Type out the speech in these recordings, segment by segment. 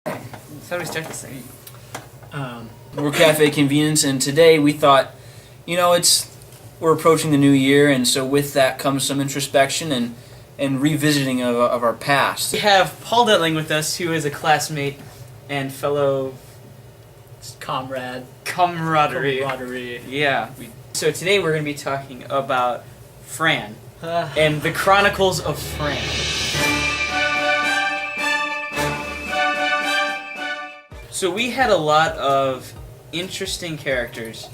How do we start this thing? We're Cafe Convenience, and today we thought, we're approaching the new year, and so with that comes some introspection and revisiting of our past. We have Paul Detling with us, who is a classmate and fellow camaraderie. Yeah. So today we're going to be talking about Fran and the Chronicles of Fran. So we had a lot of interesting characters.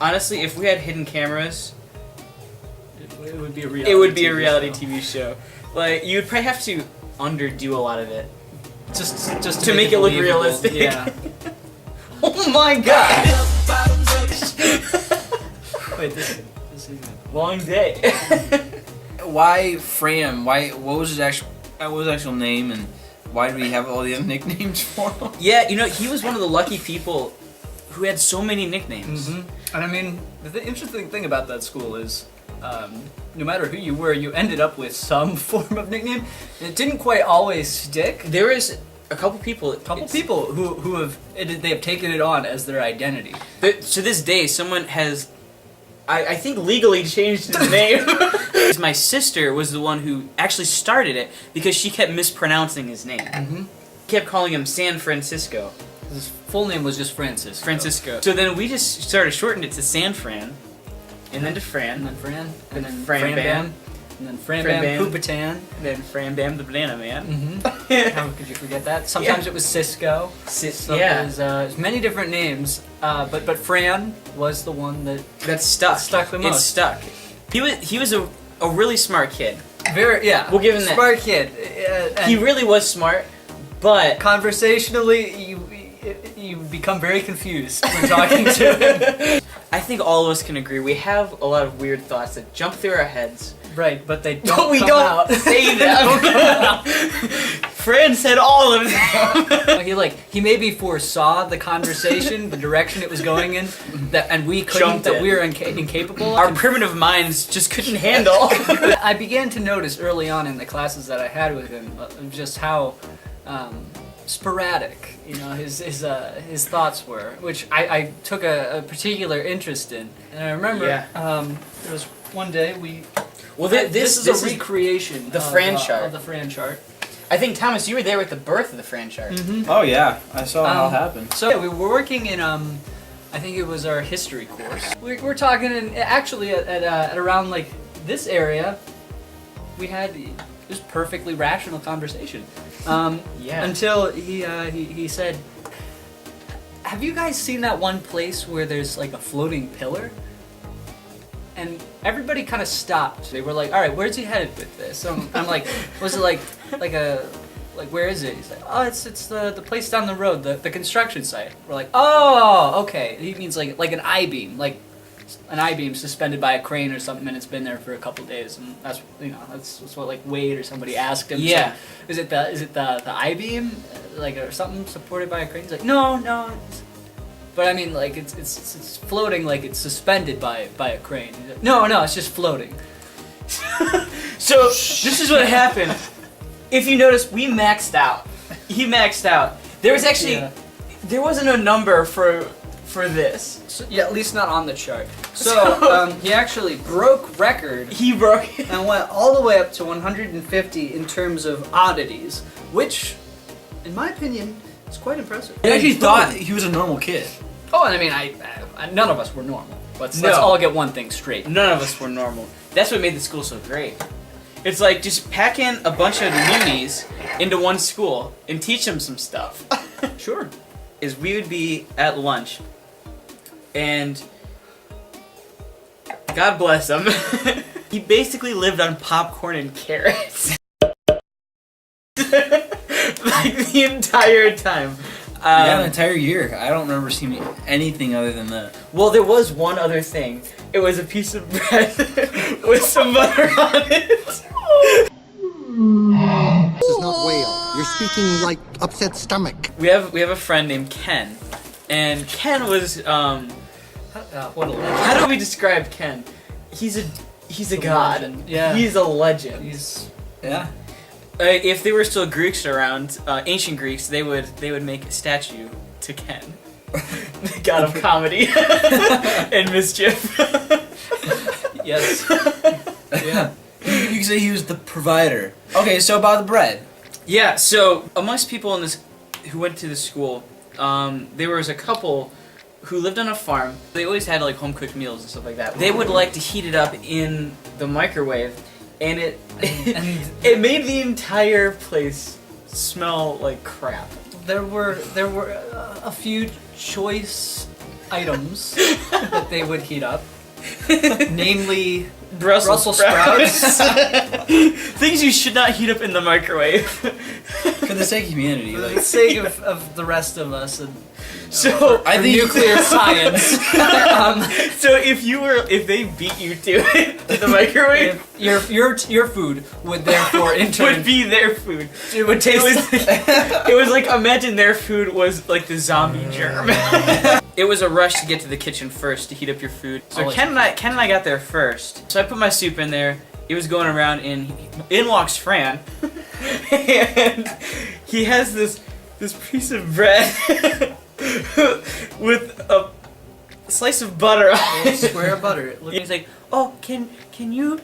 Honestly, if we had hidden cameras, it would be a reality TV show. Like, you'd probably have to underdo a lot of it, just to make it look realistic. Yeah. Oh my god! Wait, this is long day. Why Fran? What was his actual name, and why do we have all the other nicknames for him? Yeah, he was one of the lucky people who had so many nicknames. Mm-hmm. And I mean, the interesting thing about that school is, no matter who you were, you ended up with some form of nickname. It didn't quite always stick. There is a couple people who have taken it on as their identity. But to this day, someone has, I think, legally changed his name. My sister was the one who actually started it because she kept mispronouncing his name. Mm-hmm. Kept calling him San Francisco. His full name was just Francisco. So then we just started shortened it to San Fran, and then to Fran, and then Fran, and then Fran Bam, and then Fran Bam Poopatan, and then Fran Bam the Banana Man. Mm-hmm. How could you forget that? Sometimes it was Cisco. Yeah. There's many different names, but Fran was the one that stuck. Stuck the most. It stuck. He was a really smart kid. We'll give him that. Smart kid. He really was smart, but conversationally, you become very confused when talking to him. I think all of us can agree we have a lot of weird thoughts that jump through our heads. Right, but they don't. But we come don't out. say them. Fran said all of them. He maybe foresaw the conversation, the direction it was going in, and we couldn't. That we were incapable. Our primitive minds just couldn't handle. I began to notice early on in the classes that I had with him just how sporadic, his thoughts were, which I took a particular interest in. And I remember there was one day this is a recreation the Fran chart. Of the Fran chart. I think, Thomas, you were there with the birth of the Fran chart. Mm-hmm. Oh yeah, I saw it all happen. So we were working in I think it was our history course. We're talking, and actually at around like this area, we had this perfectly rational conversation. Until he said, "Have you guys seen that one place where there's like a floating pillar?" And everybody kind of stopped. They were like, "All right, where's he headed with this?" I'm like, "Was it like where is it?" He's like, "Oh, it's the place down the road, the construction site." We're like, "Oh, okay." He means like an I-beam, like an I-beam suspended by a crane or something, and it's been there for a couple days, and that's what like Wade or somebody asked him. Yeah. So, is it the I-beam, or something supported by a crane? He's like, no. But I mean, like it's floating, like it's suspended by a crane. He's like, no, it's just floating. So this is what happened. If you notice, we maxed out. He maxed out. There was actually there wasn't a number for this. So, at least not on the chart. So he actually broke record. He broke it. And went all the way up to 150 in terms of oddities, which, in my opinion, is quite impressive. I actually thought he was a normal kid. Oh, and I mean, I none of us were normal. Let's all get one thing straight. None of us were normal. That's what made the school so great. It's like just pack in a bunch of loonies into one school and teach them some stuff. Sure. We would be at lunch, and God bless him, he basically lived on popcorn and carrots. Like the entire time. The entire year. I don't remember seeing anything other than that. Well, there was one other thing. It was a piece of bread with some butter on it. This is not whale. You're speaking like upset stomach. We have a friend named Ken, and Ken was What a legend. how do we describe Ken? He's a god. Legend. Yeah. He's a legend. He's If there were still Greeks around, ancient Greeks, they would make a statue to Ken, the god of comedy and mischief. Yes. Yeah. You could say he was the provider. Okay, so about the bread. Yeah. So amongst people in this who went to the school, there was a couple who lived on a farm. They always had like home cooked meals and stuff like that. They would like to heat it up in the microwave, and it made the entire place smell like crap. There were a few choice items that they would heat up, namely Brussels sprouts. Things you should not heat up in the microwave. For the sake of humanity. For Like, the sake of the rest of us, and So I think nuclear science. So if they beat you to it to the microwave, your food would therefore in turn would be their food. It would taste. It was like imagine their food was like the zombie germ. It was a rush to get to the kitchen first to heat up your food. So Ken and I got there first. So I put my soup in there. It was going around, and in walks Fran, and he has this piece of bread with a slice of butter on a it. square of butter. He's like, "Oh, can you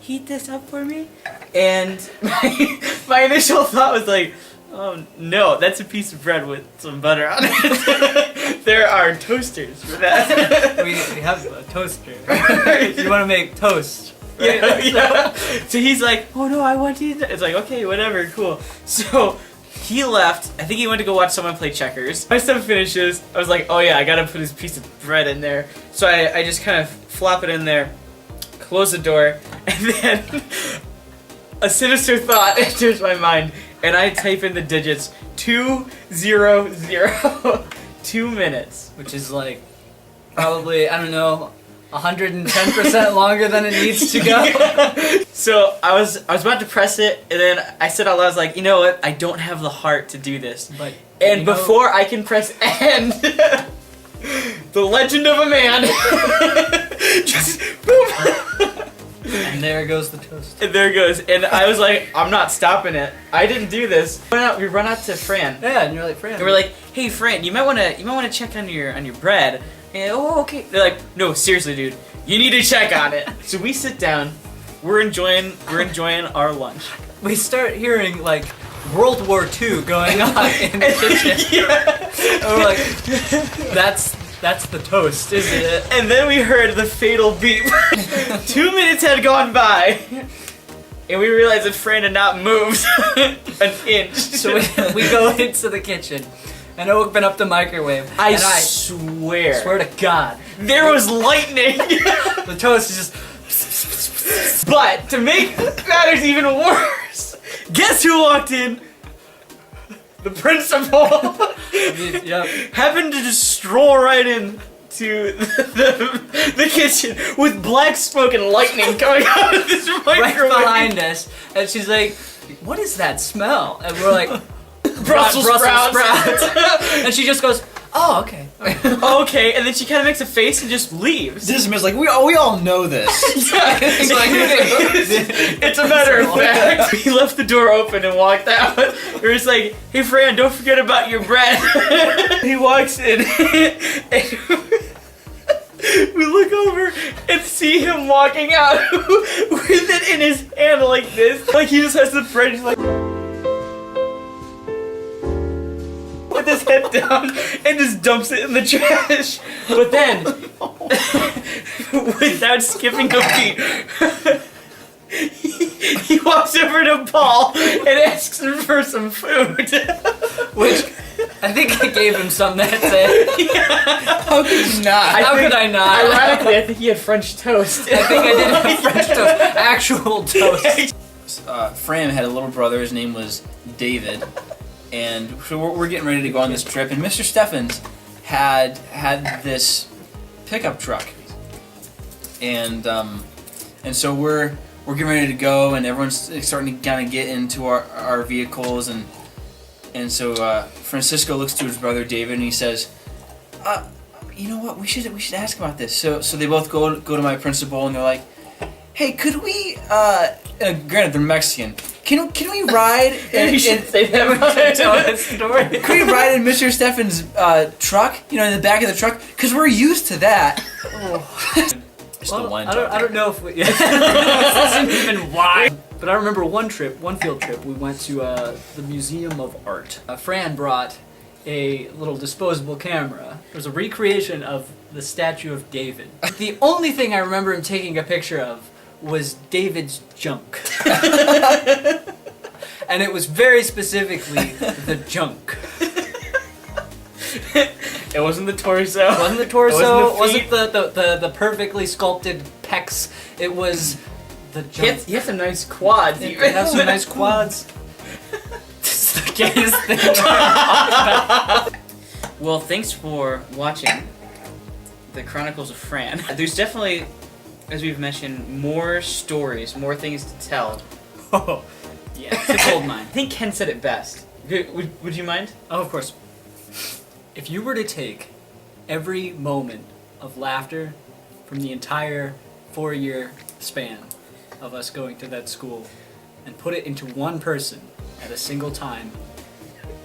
heat this up for me?" And my initial thought was like, "Oh no, that's a piece of bread with some butter on it." There are toasters for that. we have a toaster. You want to make toast? Right? Yeah. So he's like, "Oh no, I want to eat that." It's like, okay, whatever, cool. So he left. I think he went to go watch someone play checkers. My stuff finishes. I was like, oh yeah, I gotta put his piece of bread in there. So I just kind of flop it in there, close the door, and then a sinister thought enters my mind, and I type in the digits 200. 2 minutes. Which is like probably, I don't know, 110% longer than it needs to go. Yeah. So I was about to press it, and then I said out loud, I was like, you know what? I don't have the heart to do this. But And before I can press end, the legend of a man just boom. And there goes the toast. And there it goes. And I was like, I'm not stopping it. I didn't do this. We run out to Fran. Yeah, and you're like, Fran. And we're like, hey Fran, you might wanna check on your bread. And oh okay. They're like, no, seriously, dude, you need to check on it. So we sit down. We're enjoying our lunch. We start hearing like World War II going on in the kitchen. Yeah. And we're like, that's the toast, isn't it? And then we heard the fatal beep. 2 minutes had gone by, and we realized that Fran had not moved an inch. So we go into the kitchen and open up the microwave. I and swear to God, there was lightning. the toast is just. But to make matters even worse, guess who walked in? The principal. Yep. Happened to just stroll right in to the kitchen with black smoke and lightning coming out of this microwave. Right behind us, and she's like, "What is that smell?" And we're like, Brussels sprouts. And she just goes, "Oh, okay." Okay, and then she kind of makes a face and just leaves. Dismiss, like, we all know this. Yeah, it's a matter of fact. He left the door open and walked out. We're just like, hey Fran, don't forget about your bread. He walks in and we look over and see him walking out with it in his hand like this. Like he just has the bread, he's like with his head down and just dumps it in the trash. But then, without skipping a beat, he walks over to Paul and asks him for some food. Which I think I gave him some that day. Yeah. How could you not? How could I not? Ironically, I think he had French toast. I think I did have French toast. Actual toast. Fran had a little brother. His name was David. And so we're getting ready to go on this trip, and Mr. Steffens had this pickup truck, and so we're getting ready to go, and everyone's starting to kind of get into our vehicles, and so Francisco looks to his brother David, and he says, "You know what? We should ask about this." So they both go to my principal, and they're like, "Hey, could we?" Granted, they're Mexican. Can we ride? You should say that. Tell that story. Can we ride in Mr. Steffen's truck? You know, in the back of the truck, because we're used to that. Just the one. I don't know if we. This isn't even why. But I remember one field trip. We went to the Museum of Art. Fran brought a little disposable camera. It was a recreation of the statue of David. The only thing I remember him taking a picture of was David's junk. And it was very specifically the junk. It wasn't the torso. It wasn't the torso. It wasn't wasn't the perfectly sculpted pecs. It was the junk. He had some nice quads. He has some nice quads. This is the gayest thing. Well, thanks for watching the Chronicles of Fran. There's definitely, as we've mentioned, more stories, more things to tell. Oh, yeah, it's a gold mine. I think Ken said it best. Would you mind? Oh, of course. If you were to take every moment of laughter from the entire 4-year span of us going to that school and put it into one person at a single time,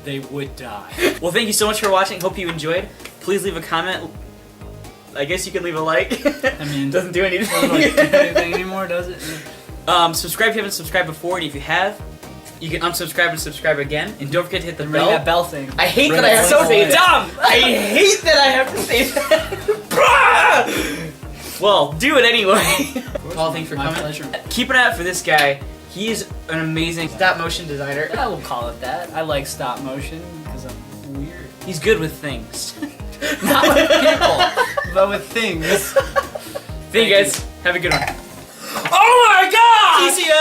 they would die. Well, thank you so much for watching. Hope you enjoyed. Please leave a comment. I guess you can leave a like. I mean, doesn't do anything. Doesn't do anything anymore, does it? Subscribe if you haven't subscribed before, and if you have, you can unsubscribe and subscribe again. And don't forget to hit the Ring bell. that bell thing. I hate Ring that I have that to say bell. dumb. I hate that I have to say that. Well, do it anyway. Paul, thanks for My coming. pleasure. Keep an eye out for this guy. He's an amazing stop motion designer. I will call it that. I like stop motion because I'm weird. He's good with things. Not with people, but with things. Thank you guys. Have a good one. Oh my god! TCO!